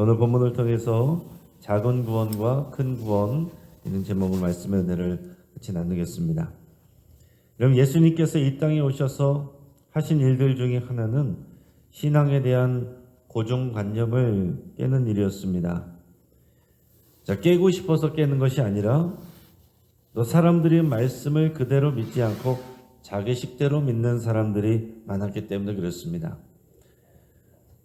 오늘 본문을 통해서 작은 구원과 큰 구원 이런 제목의 말씀의 은혜를 같이 나누겠습니다. 여러분, 예수님께서 이 땅에 오셔서 하신 일들 중에 하나는 신앙에 대한 고정관념을 깨는 일이었습니다. 깨고 싶어서 깨는 것이 아니라 또 사람들이 말씀을 그대로 믿지 않고 자기식대로 믿는 사람들이 많았기 때문에 그렇습니다.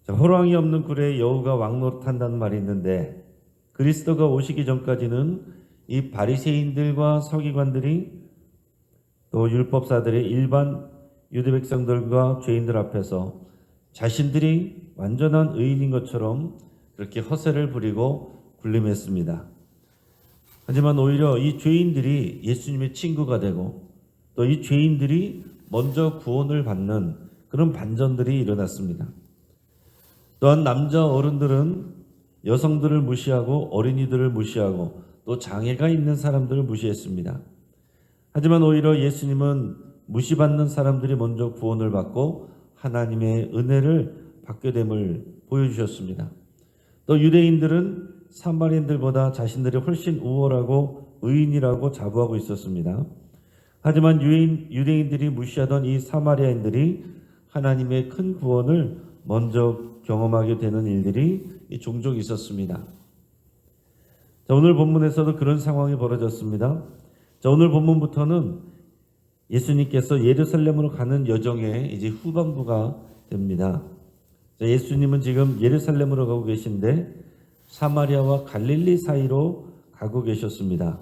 호랑이 없는 굴에 여우가 왕노릇한다는 말이 있는데, 그리스도가 오시기 전까지는 이 바리새인들과 서기관들이 또 율법사들이 일반 유대 백성들과 죄인들 앞에서 자신들이 완전한 의인인 것처럼 그렇게 허세를 부리고 군림했습니다. 하지만 오히려 이 죄인들이 예수님의 친구가 되고 또 이 죄인들이 먼저 구원을 받는 그런 반전들이 일어났습니다. 또한 남자 어른들은 여성들을 무시하고 어린이들을 무시하고 또 장애가 있는 사람들을 무시했습니다. 하지만 오히려 예수님은 무시받는 사람들이 먼저 구원을 받고 하나님의 은혜를 받게 됨을 보여주셨습니다. 또 유대인들은 사마리아인들보다 자신들이 훨씬 우월하고 의인이라고 자부하고 있었습니다. 하지만 유대인들이 무시하던 이 사마리아인들이 하나님의 큰 구원을 먼저 경험하게 되는 일들이 종종 있었습니다. 오늘 본문에서도 그런 상황이 벌어졌습니다. 오늘 본문부터는 예수님께서 예루살렘으로 가는 여정의 이제 후반부가 됩니다. 예수님은 지금 예루살렘으로 가고 계신데 사마리아와 갈릴리 사이로 가고 계셨습니다.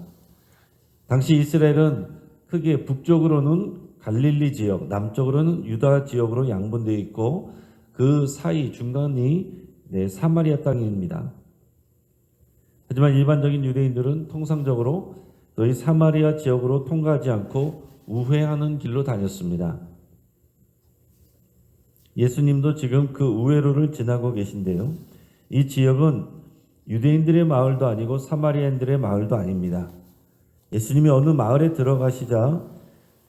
당시 이스라엘은 크게 북쪽으로는 갈릴리 지역, 남쪽으로는 유다 지역으로 양분되어 있고 그 사이 중간이 사마리아 땅입니다. 하지만 일반적인 유대인들은 통상적으로 이 사마리아 지역으로 통과하지 않고 우회하는 길로 다녔습니다. 예수님도 지금 그 우회로를 지나고 계신데요. 이 지역은 유대인들의 마을도 아니고 사마리아인들의 마을도 아닙니다. 예수님이 어느 마을에 들어가시자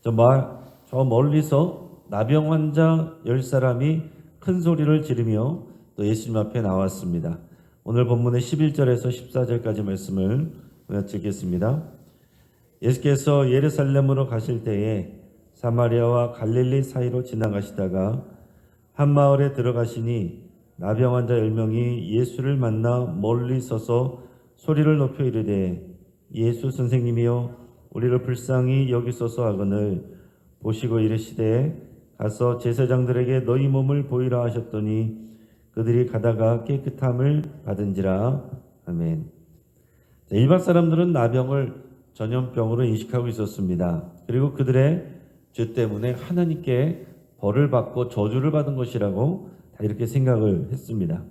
저 멀리서 나병 환자 10사람이 큰 소리를 지르며 또 예수님 앞에 나왔습니다. 오늘 본문의 11절에서 14절까지 말씀을 읽겠습니다. 예수께서 예루살렘으로 가실 때에 사마리아와 갈릴리 사이로 지나가시다가 한 마을에 들어가시니 나병 환자 10명이 예수를 만나 멀리 서서 소리를 높여 이르되 예수 선생님이여 우리를 불쌍히 여기소서 하거늘 보시고 이르시되 가서 제사장들에게 너희 몸을 보이라 하셨더니 그들이 가다가 깨끗함을 받은지라. 아멘. 일반 사람들은 나병을 전염병으로 인식하고 있었습니다. 그리고 그들의 죄 때문에 하나님께 벌을 받고 저주를 받은 것이라고 다 이렇게 생각을 했습니다.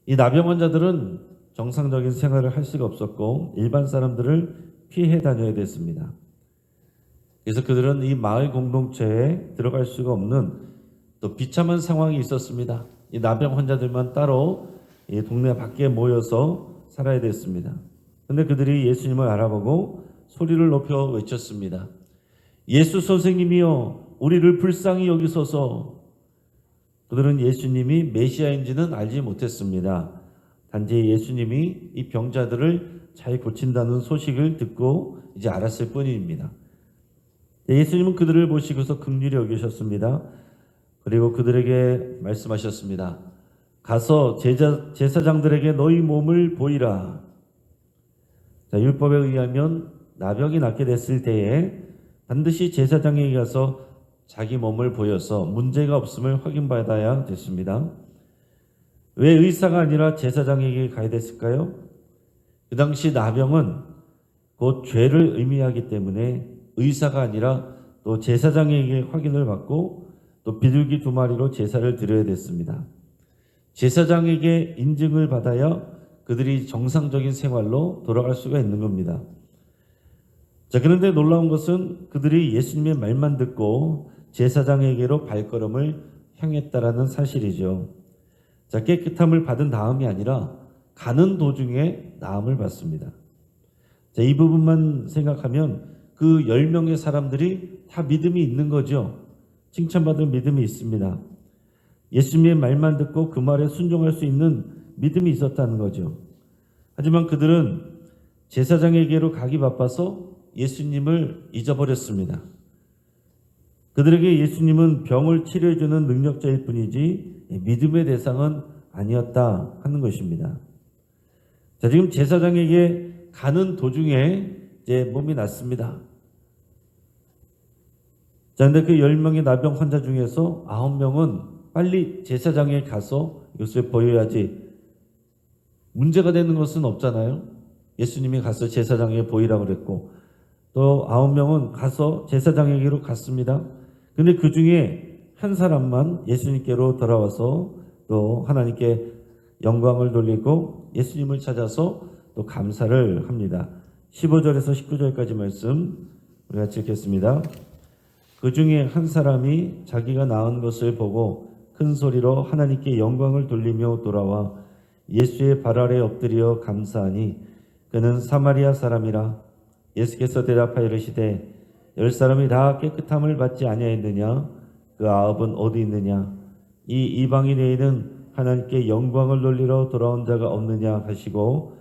이 나병 환자들은 정상적인 생활을 할 수가 없었고 일반 사람들을 피해 다녀야 됐습니다. 그래서 그들은 이 마을 공동체에 들어갈 수가 없는 또 비참한 상황이 있었습니다. 이 나병 환자들만 따로 이 동네 밖에 모여서 살아야 됐습니다. 그런데 그들이 예수님을 알아보고 소리를 높여 외쳤습니다. 예수 선생님이여 우리를 불쌍히 여기소서. 그들은 예수님이 메시아인지는 알지 못했습니다. 단지 예수님이 이 병자들을 잘 고친다는 소식을 듣고 이제 알았을 뿐입니다. 예수님은 그들을 보시고서 긍휼히 여기셨습니다. 그리고 그들에게 말씀하셨습니다. 가서 제사장들에게 너희 몸을 보이라. 율법에 의하면 나병이 낫게 됐을 때에 반드시 제사장에게 가서 자기 몸을 보여서 문제가 없음을 확인받아야 됐습니다. 왜 의사가 아니라 제사장에게 가야 됐을까요? 그 당시 나병은 곧 죄를 의미하기 때문에 의사가 아니라 또 제사장에게 확인을 받고 또 비둘기 2마리로 제사를 드려야 됐습니다. 제사장에게 인증을 받아야 그들이 정상적인 생활로 돌아갈 수가 있는 겁니다. 그런데 놀라운 것은 그들이 예수님의 말만 듣고 제사장에게로 발걸음을 향했다라는 사실이죠. 깨끗함을 받은 다음이 아니라 가는 도중에 나음을 받습니다. 이 부분만 생각하면 그 10명의 사람들이 다 믿음이 있는 거죠. 칭찬받을 믿음이 있습니다. 예수님의 말만 듣고 그 말에 순종할 수 있는 믿음이 있었다는 거죠. 하지만 그들은 제사장에게로 가기 바빠서 예수님을 잊어버렸습니다. 그들에게 예수님은 병을 치료해주는 능력자일 뿐이지 믿음의 대상은 아니었다 하는 것입니다. 자, 지금 제사장에게 가는 도중에 이제 몸이 났습니다. 자, 근데 그 10명의 나병 환자 중에서 9명은 빨리 제사장에 가서 이것을 보여야지 문제가 되는 것은 없잖아요. 예수님이 가서 제사장에게 보이라고 그랬고, 또 9명은 가서 제사장에게로 갔습니다. 근데 그 중에 한 사람만 예수님께로 돌아와서 또 하나님께 영광을 돌리고 예수님을 찾아서 또 감사를 합니다. 15절에서 19절까지 말씀 우리가 읽겠습니다. 그 중에 한 사람이 자기가 나은 것을 보고 큰 소리로 하나님께 영광을 돌리며 돌아와 예수의 발 아래 엎드려 감사하니 그는 사마리아 사람이라. 예수께서 대답하여 이르시되 10사람이 다 깨끗함을 받지 아니하였느냐? 그 9은 어디 있느냐? 이 이방인 외에는 하나님께 영광을 돌리러 돌아온 자가 없느냐 하시고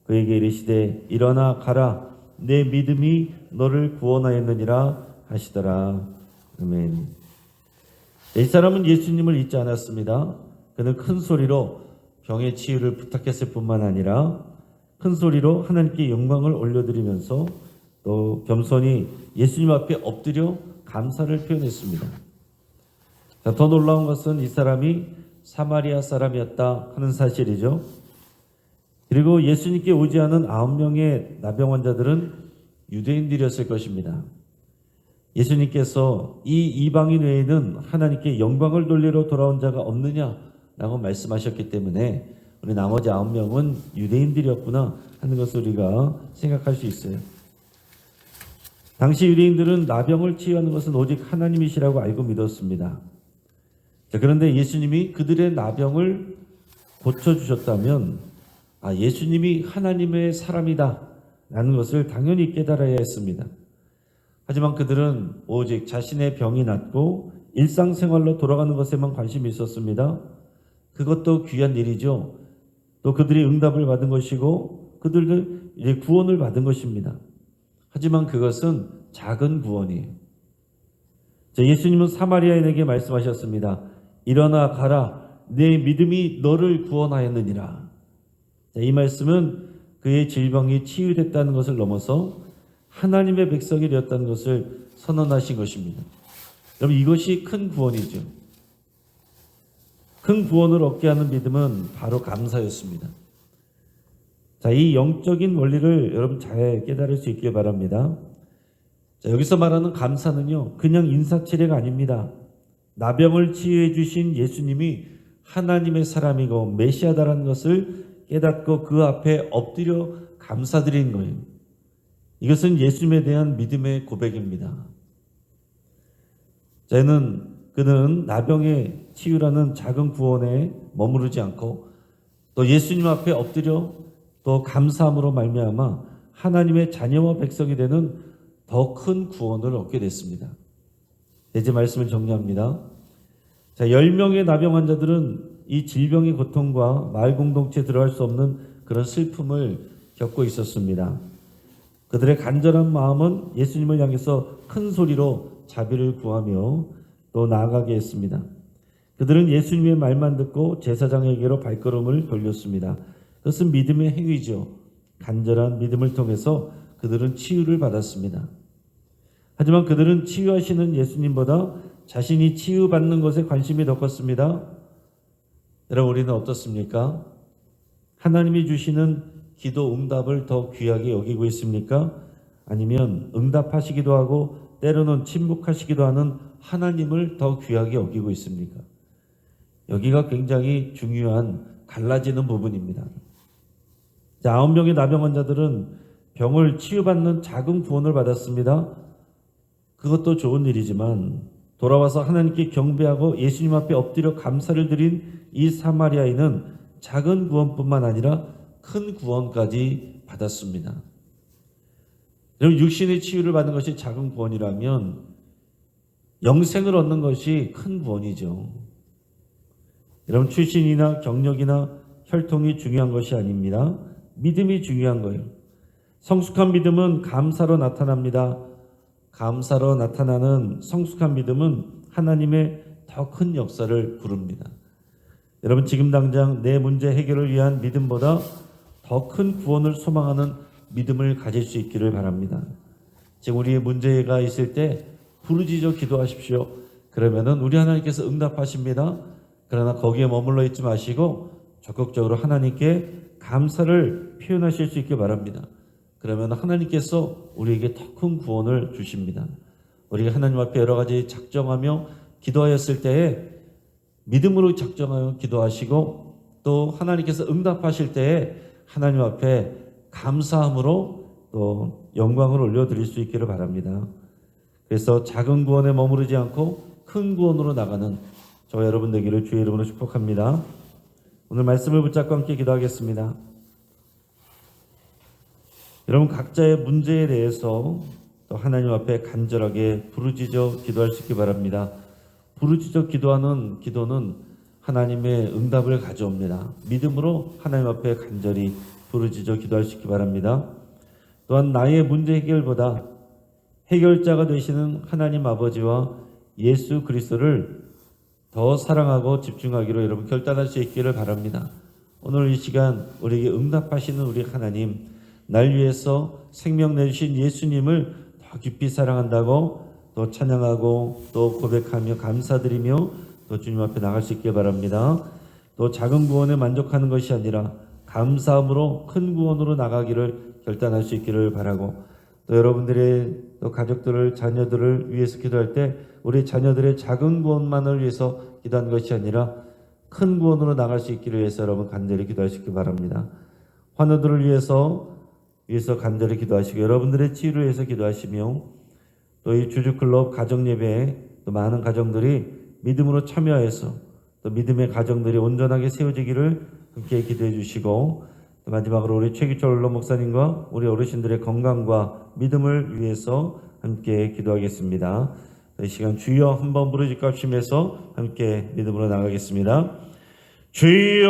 그에게 이르시되 일어나 가라, 내 믿음이 너를 구원하였느니라 하시더라. 아멘. 이 사람은 예수님을 잊지 않았습니다. 그는 큰 소리로 병의 치유를 부탁했을 뿐만 아니라 큰 소리로 하나님께 영광을 올려드리면서 또 겸손히 예수님 앞에 엎드려 감사를 표현했습니다. 자, 더 놀라운 것은 이 사람이 사마리아 사람이었다 하는 사실이죠. 그리고 예수님께 오지 않은 9명의 나병 환자들은 유대인들이었을 것입니다. 예수님께서 이 이방인 외에는 하나님께 영광을 돌리러 돌아온 자가 없느냐라고 말씀하셨기 때문에 우리 나머지 9명은 유대인들이었구나 하는 것을 우리가 생각할 수 있어요. 당시 유대인들은 나병을 치유하는 것은 오직 하나님이시라고 알고 믿었습니다. 자, 그런데 예수님이 그들의 나병을 고쳐주셨다면 예수님이 하나님의 사람이다 라는 것을 당연히 깨달아야 했습니다. 하지만 그들은 오직 자신의 병이 낫고 일상생활로 돌아가는 것에만 관심이 있었습니다. 그것도 귀한 일이죠. 또 그들이 응답을 받은 것이고 그들도 이제 구원을 받은 것입니다. 하지만 그것은 작은 구원이에요. 자, 예수님은 사마리아인에게 말씀하셨습니다. 일어나 가라, 내 믿음이 너를 구원하였느니라. 자, 이 말씀은 그의 질병이 치유됐다는 것을 넘어서 하나님의 백성이 되었다는 것을 선언하신 것입니다. 여러분, 이것이 큰 구원이죠. 큰 구원을 얻게 하는 믿음은 바로 감사였습니다. 자, 이 영적인 원리를 여러분 잘 깨달을 수 있길 바랍니다. 자, 여기서 말하는 감사는요, 그냥 인사치레가 아닙니다. 나병을 치유해 주신 예수님이 하나님의 사람이고 메시아다라는 것을 깨닫고 그 앞에 엎드려 감사드리는 거예요. 이것은 예수님에 대한 믿음의 고백입니다. 그는 나병의 치유라는 작은 구원에 머무르지 않고 또 예수님 앞에 엎드려 또 감사함으로 말미암아 하나님의 자녀와 백성이 되는 더 큰 구원을 얻게 됐습니다. 이제 말씀을 정리합니다. 자, 10명의 나병 환자들은 이 질병의 고통과 마을 공동체에 들어갈 수 없는 그런 슬픔을 겪고 있었습니다. 그들의 간절한 마음은 예수님을 향해서 큰 소리로 자비를 구하며 또 나아가게 했습니다. 그들은 예수님의 말만 듣고 제사장에게로 발걸음을 돌렸습니다. 그것은 믿음의 행위죠. 간절한 믿음을 통해서 그들은 치유를 받았습니다. 하지만 그들은 치유하시는 예수님보다 자신이 치유받는 것에 관심이 더 컸습니다. 여러분, 우리는 어떻습니까? 하나님이 주시는 기도 응답을 더 귀하게 여기고 있습니까? 아니면 응답하시기도 하고 때로는 침묵하시기도 하는 하나님을 더 귀하게 여기고 있습니까? 여기가 굉장히 중요한 갈라지는 부분입니다. 자, 9명의 나병 환자들은 병을 치유받는 작은 구원을 받았습니다. 그것도 좋은 일이지만 돌아와서 하나님께 경배하고 예수님 앞에 엎드려 감사를 드린 이 사마리아인은 작은 구원뿐만 아니라 큰 구원까지 받았습니다. 여러분, 육신의 치유를 받는 것이 작은 구원이라면 영생을 얻는 것이 큰 구원이죠. 여러분, 출신이나 경력이나 혈통이 중요한 것이 아닙니다. 믿음이 중요한 거예요. 성숙한 믿음은 감사로 나타납니다. 감사로 나타나는 성숙한 믿음은 하나님의 더 큰 역사를 부릅니다. 여러분, 지금 당장 내 문제 해결을 위한 믿음보다 더 큰 구원을 소망하는 믿음을 가질 수 있기를 바랍니다. 지금 우리의 문제가 있을 때 부르짖어 기도하십시오. 그러면은 우리 하나님께서 응답하십니다. 그러나 거기에 머물러 있지 마시고 적극적으로 하나님께 감사를 표현하실 수 있길 바랍니다. 그러면 하나님께서 우리에게 더 큰 구원을 주십니다. 우리가 하나님 앞에 여러 가지 작정하며 기도하였을 때에 믿음으로 작정하여 기도하시고 또 하나님께서 응답하실 때에 하나님 앞에 감사함으로 또 영광을 올려드릴 수 있기를 바랍니다. 그래서 작은 구원에 머무르지 않고 큰 구원으로 나가는 저와 여러분 되기를 주의 이름으로 축복합니다. 오늘 말씀을 붙잡고 함께 기도하겠습니다. 여러분, 각자의 문제에 대해서 또 하나님 앞에 간절하게 부르짖어 기도할 수 있기 바랍니다. 부르짖어 기도하는 기도는 하나님의 응답을 가져옵니다. 믿음으로 하나님 앞에 간절히 부르짖어 기도할 수 있기 바랍니다. 또한 나의 문제 해결보다 해결자가 되시는 하나님 아버지와 예수 그리스도를 더 사랑하고 집중하기로 여러분 결단할 수 있기를 바랍니다. 오늘 이 시간 우리에게 응답하시는 우리 하나님, 날 위해서 생명 내주신 예수님을 더 깊이 사랑한다고 또 찬양하고 또 고백하며 감사드리며 또 주님 앞에 나갈 수 있길 바랍니다. 또 작은 구원에 만족하는 것이 아니라 감사함으로 큰 구원으로 나가기를 결단할 수 있기를 바라고, 또 여러분들의 또 가족들을, 자녀들을 위해서 기도할 때 우리 자녀들의 작은 구원만을 위해서 기도하는 것이 아니라 큰 구원으로 나갈 수 있기를 위해서 여러분 간절히 기도할 수 있기 바랍니다. 환우들을 위해서 간절히 기도하시고 여러분들의 치유를 위해서 기도하시며 또 이 주주클럽 가정예배에 또 많은 가정들이 믿음으로 참여해서 또 믿음의 가정들이 온전하게 세워지기를 함께 기도해 주시고, 또 마지막으로 우리 최기철 원로 목사님과 우리 어르신들의 건강과 믿음을 위해서 함께 기도하겠습니다. 이 시간 주여 한번 부르짖고 합심해서 함께 믿음으로 나가겠습니다. 주여